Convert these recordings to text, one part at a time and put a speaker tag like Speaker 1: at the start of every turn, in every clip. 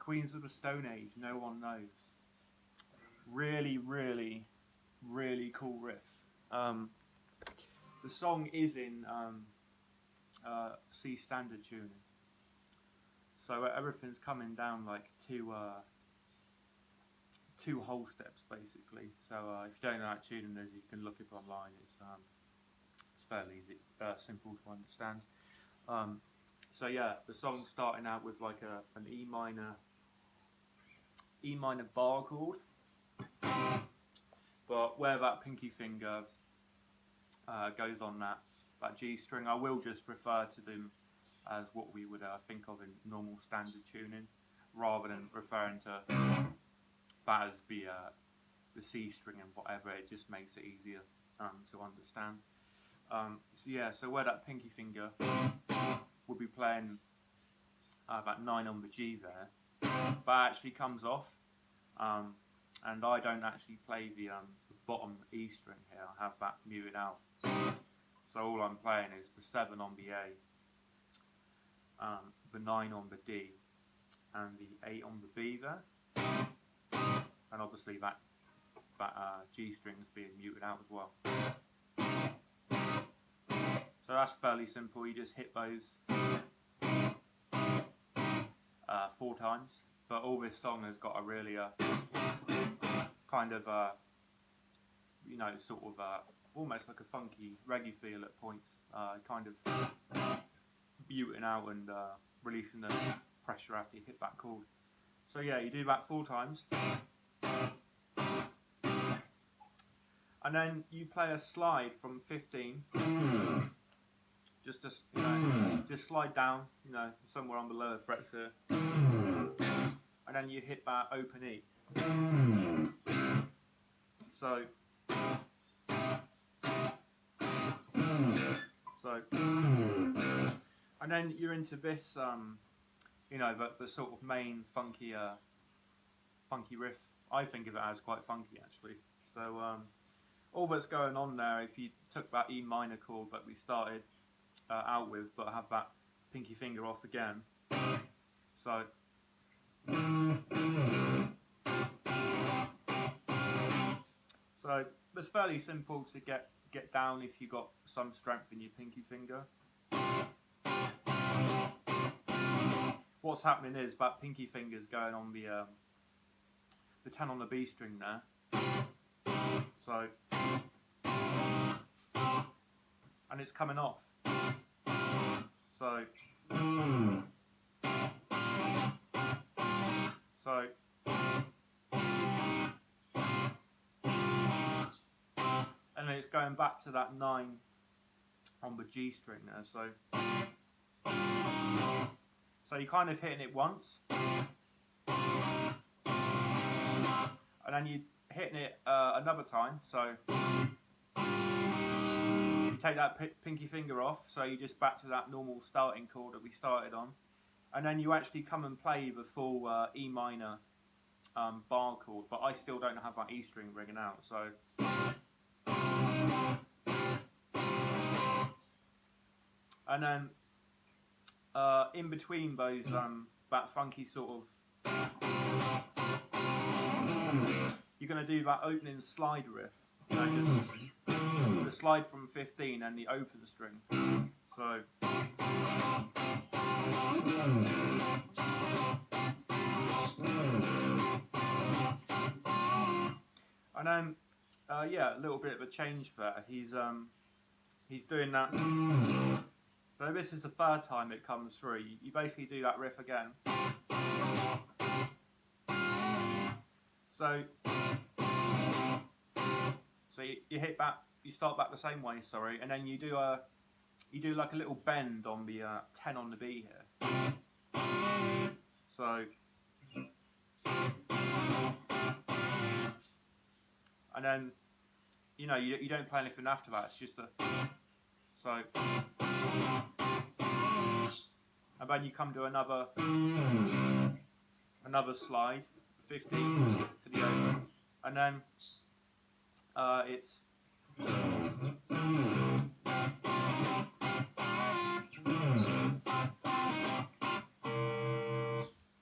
Speaker 1: Queens of the Stone Age, No One Knows. Really, really, really cool riff. The song is in C standard tuning, so everything's coming down like two whole steps basically. So if you don't know that tuning is, you can look it up online. It's fairly easy, simple to understand. So yeah, the song's starting out with like an E minor bar chord, but where that pinky finger goes on that G string, I will just refer to them as what we would think of in normal standard tuning, rather than referring to that as the C string and whatever. It just makes it easier to understand. So yeah, so where that pinky finger will be playing that 9 on the G there, that actually comes off, and I don't actually play the bottom E string here. I have that muted out. So all I'm playing is the 7 on the A, the 9 on the D, and the 8 on the B there, and obviously that G string is being muted out as well. So that's fairly simple. You just hit those 4 times, but all this song has got a really kind of you know, sort of almost like a funky reggae feel at points, kind of muting out and releasing the pressure after you hit that chord. So yeah, you do that 4 times, and then you play a slide from 15, just slide down, you know, somewhere on the lower frets here, and then you hit that open E. So and then you're into this, you know, the sort of main funky riff. I think of it as quite funky actually. So all that's going on there, if you took that E minor chord that we started out with, but have that pinky finger off again, so it's fairly simple to get down if you got some strength in your pinky finger. What's happening is that pinky finger's going on the 10 on the B string there. So, and it's coming off. So and then it's going back to that 9 on the G string there. So you're kind of hitting it once, and then you're hitting it another time. So you take that pinky finger off, so you're just back to that normal starting chord that we started on, and then you actually come and play the full E minor bar chord, but I still don't have that E string ringing out. So and then in between those, that funky sort of, you're going to do that opening slide riff, you know, just the slide from 15 and the open string. So and then yeah, a little bit of a change there. He's doing that. So this is the 3rd time it comes through. You basically do that riff again. So you hit back, you start back the same way, sorry, and then you do like a little bend on the 10 on the B here. So and then, you know, you don't play anything after that. It's just a and then you come to another slide, 15 to the open, and then it's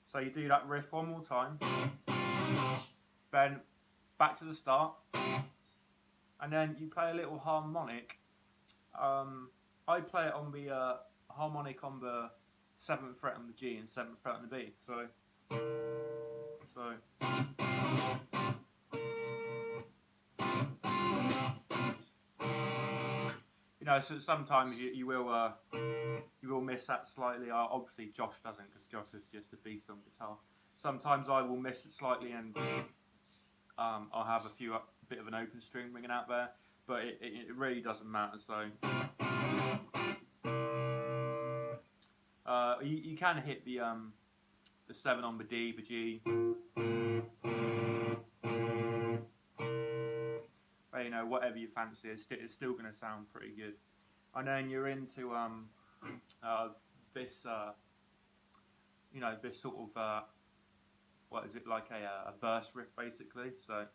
Speaker 1: so you do that riff one more time, then back to the start, and then you play a little harmonic. I play it on the harmonic on the 7th fret on the G and 7th fret on the B. So you know, so sometimes you will miss that slightly. Obviously, Josh doesn't, because Josh is just a beast on guitar. Sometimes I will miss it slightly, and I'll have a bit of an open string ringing out there, but it really doesn't matter. So you can hit the 7 on the D, the G. But, you know, whatever you fancy, it's still going to sound pretty good. And then you're into this, you know, this sort of what is it, like a verse riff basically. So.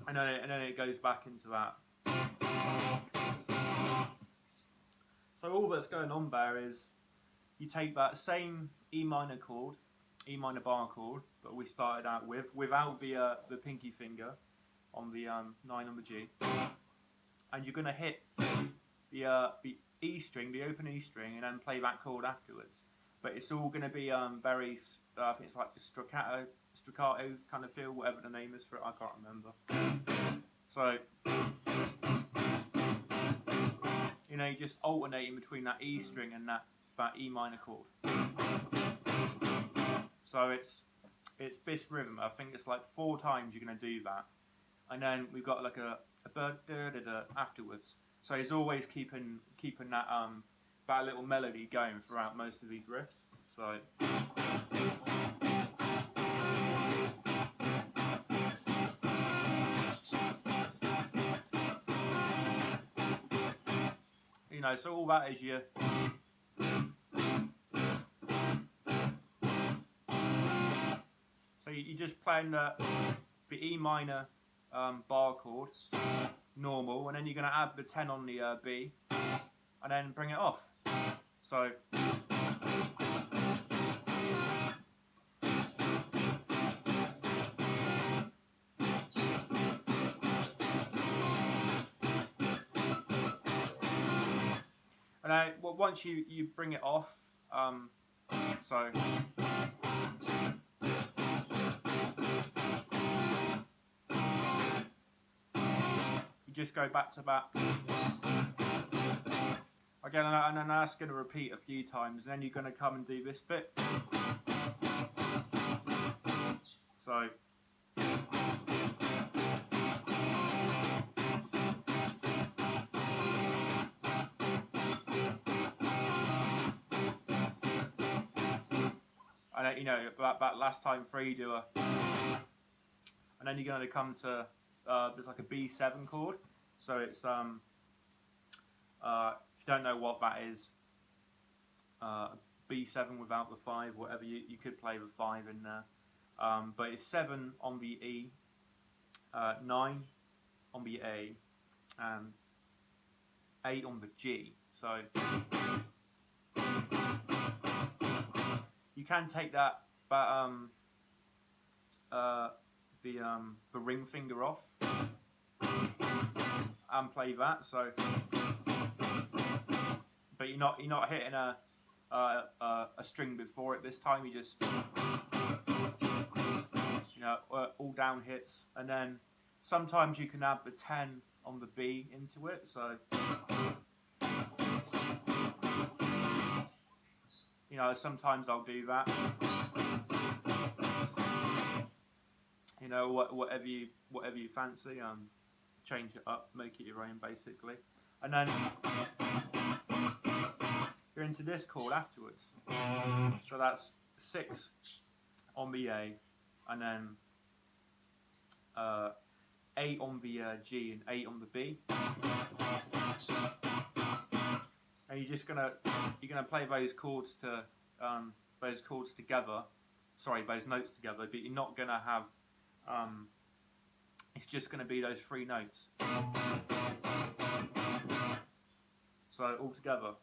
Speaker 1: And then it goes back into that. So all that's going on there is you take that same E minor chord, E minor bar chord that we started out with, without the pinky finger on the 9 on the G, and you're going to hit the E string, the open E string, and then play that chord afterwards. But it's all going to be very, I think it's like staccato kind of feel, whatever the name is for it, I can't remember. So, you know, you're just alternating between that E string and that E minor chord. So it's this rhythm. I think it's like 4 times you're going to do that, and then we've got like a afterwards. So he's always keeping that little melody going throughout most of these riffs. So. You know, so all that is your. So you're just playing the E minor bar chord, normal, and then you're going to add the 10 on the B, and then bring it off. So. And well, once you bring it off, so you just go back to that again, and then that's going to repeat a few times, and then you're going to come and do this bit. So. And you know, that last time 3 you do a, and then you're going to come to there's like a B7 chord. So it's if you don't know what that is, B7 without the 5, whatever, you could play the 5 in there, but it's 7 on the E, 9 on the A, and 8 on the G. So. You can take the ring finger off and play that. So, but you're not hitting a string before it. This time you just, you know, all down hits, and then sometimes you can add the 10 on the B into it. So. You know, sometimes I'll do that. You know, whatever you fancy, change it up, make it your own, basically. And then you're into this chord afterwards. So that's 6 on the A, and then 8 on the G and 8 on the B. And you're gonna play those chords to those chords together, those notes together, but you're not going to have, it's just going to be those 3 notes. So all together.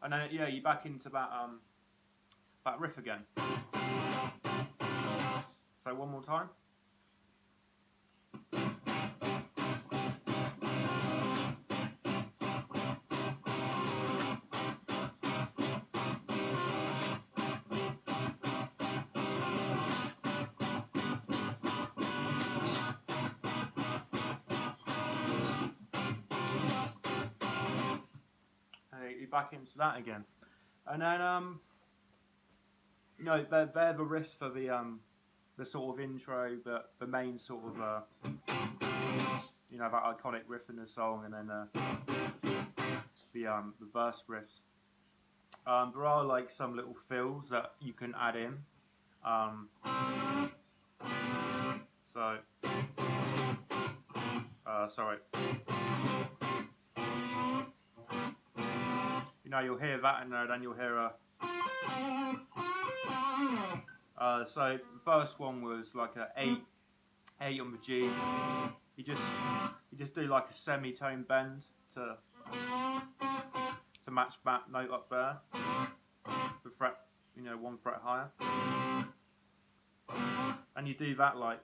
Speaker 1: And then yeah, you're back into that riff again. So one more time. You're back into that again, and then you know, they're the riffs for the sort of intro, the main sort of you know, that iconic riff in the song, and then the verse riffs. There are like some little fills that you can add in. Sorry. You know, you'll hear that in there, then you'll hear a. So the first one was like a 8 on the G. You just do like a semitone bend to match that note up there, the fret, you know, 1 fret higher, and you do that like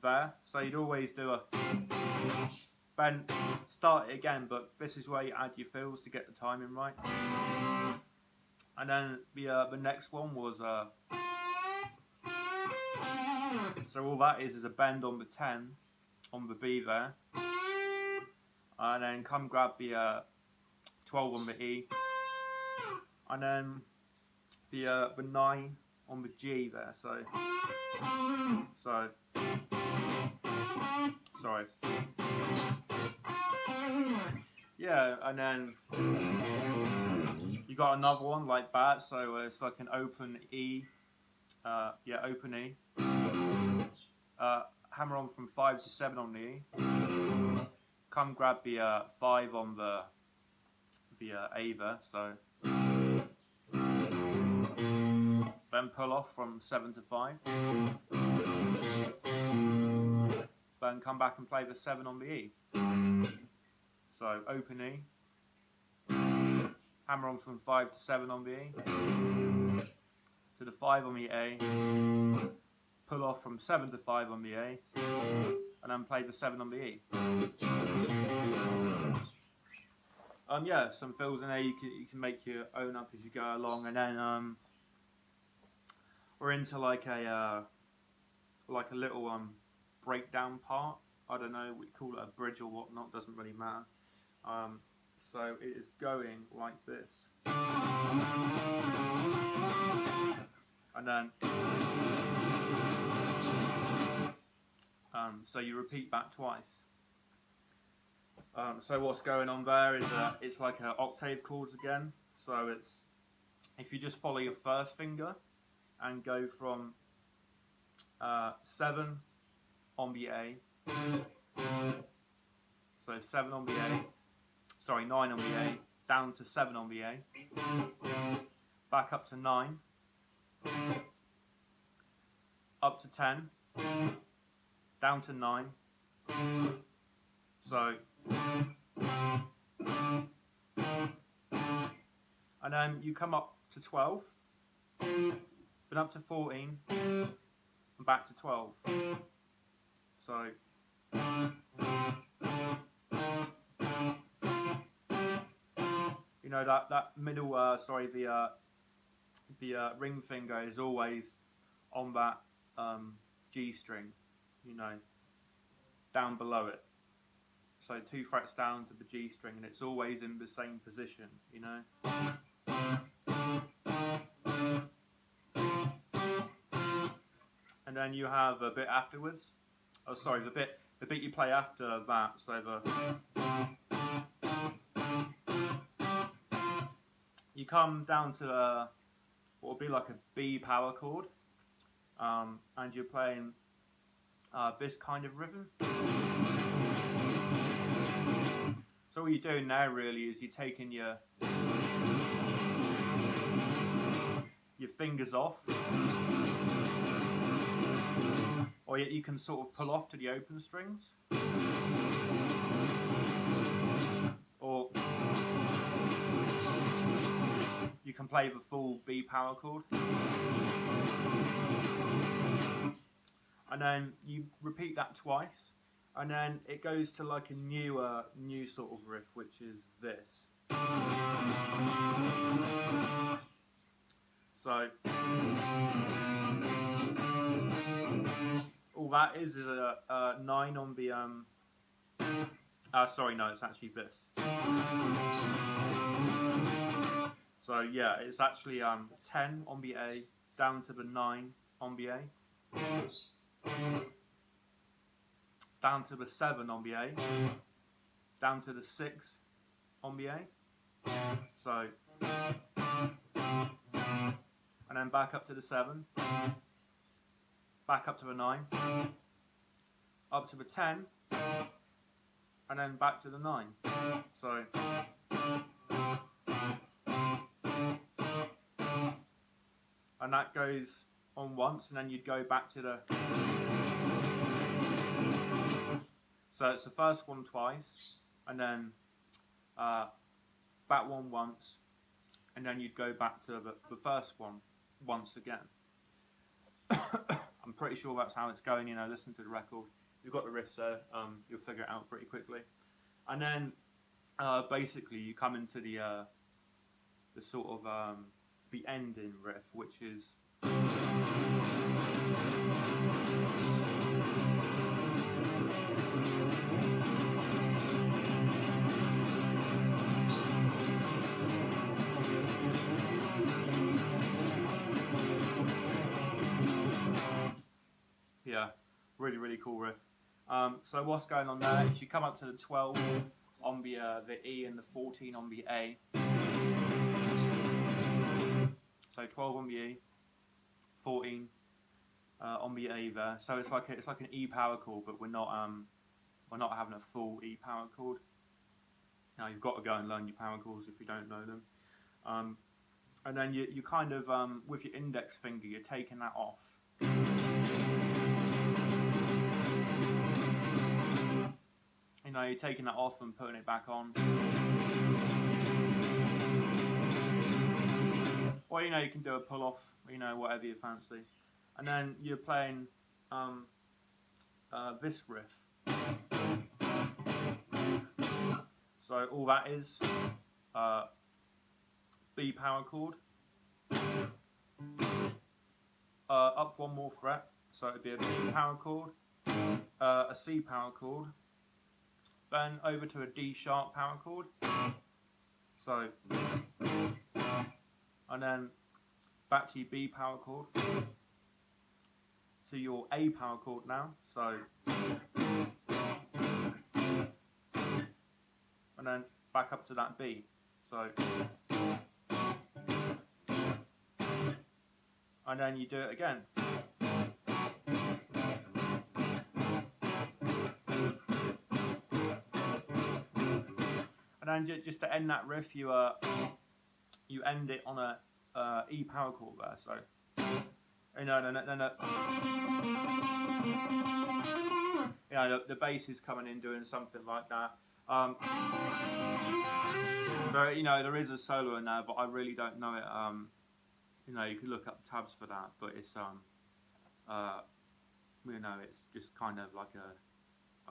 Speaker 1: there. So you'd always do a bend, start it again, but this is where you add your fills to get the timing right. And then the next one was so all that is a bend on the 10 on the B there, and then come grab the 12 on the E, and then the 9 on the G there. So sorry. Yeah, and then you got another one like that, so it's like an open E, open E, hammer on from 5 to 7 on the E, come grab the 5 on the A there, so then pull off from 7 to 5, then come back and play the 7 on the E. So open E, hammer on from 5 to 7 on the E, to the 5 on the A, pull off from 7 to 5 on the A, and then play the 7 on the E. Yeah, some fills in there you can make your own up as you go along, and then we're into like a little breakdown part. I don't know, we call it a bridge or whatnot, doesn't really matter. So it is going like this, and then so you repeat that twice. So what's going on there is it's like octave chords again. So it's, if you just follow your first finger and go from 7 on the A, so 7 on the A, sorry, 9 on the A, down to 7 on the A, back up to 9, up to 10, down to 9, so, and then you come up to 12, then up to 14, and back to 12, so, you know, that middle, the ring finger is always on that G string, you know, down below it. So 2 frets down to the G string, and it's always in the same position, you know. And then you have a bit afterwards. Oh, sorry, the the bit you play after that, so you come down to what would be like a B power chord, and you're playing this kind of rhythm. So what you're doing now really is you're taking your fingers off, or you can sort of pull off to the open strings, or you can play the full B power chord, and then you repeat that twice, and then it goes to like a new sort of riff, which is this. So all that is a 9 on the sorry, no, it's actually this. So yeah, it's actually 10 on the A, down to the 9 on the A, down to the 7 on the A, down to the 6 on the A. So, and then back up to the 7, back up to the 9, up to the 10, and then back to the 9. So, and that goes on once, and then you'd go back to the. So it's the first one twice, and then back one once, and then you'd go back to the first one once again. I'm pretty sure that's how it's going. You know, listen to the record. You've got the riffs there. You'll figure it out pretty quickly. And then basically you come into the sort of the ending riff, which is. Yeah, really cool riff. So what's going on there is you come up to the 12 on the E and the 14 on the A. So 12 on the E, 14 on the A there. So it's like an E power chord, but we're not having a full E power chord. Now you've got to go and learn your power chords if you don't know them. And then you kind of with your index finger you're taking that off. You know, you're taking that off and putting it back on. Or, you know, you can do a pull off, you know, whatever you fancy. And then you're playing this riff. So all that is B power chord. Up one more fret, so it'd be a B power chord, a C power chord, then over to a D sharp power chord. So, and then back to your B power chord, to your A power chord now. So, and then back up to that B. So, and then you do it again. And then just to end that riff, you end it on a E power chord there. So, you know, the bass is coming in doing something like that. But you know, there is a solo in there, but I really don't know it. You know, you could look up tabs for that, but it's you know, it's just kind of like a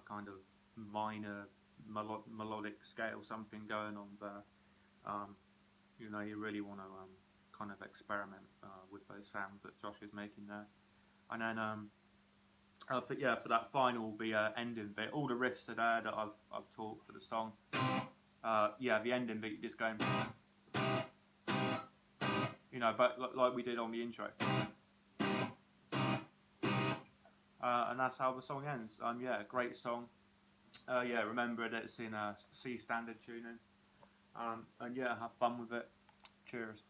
Speaker 1: kind of minor melodic scale, something going on there. You know, you really want to kind of experiment with those sounds that Josh is making there. And then for that final ending bit, all the riffs are there that I've taught for the song. Yeah, the ending bit, you're just going, you know, but like we did on the intro. And and that's how the song ends. Yeah, great song. Yeah, remember that it's in C standard tuning. And yeah, have fun with it. Cheers.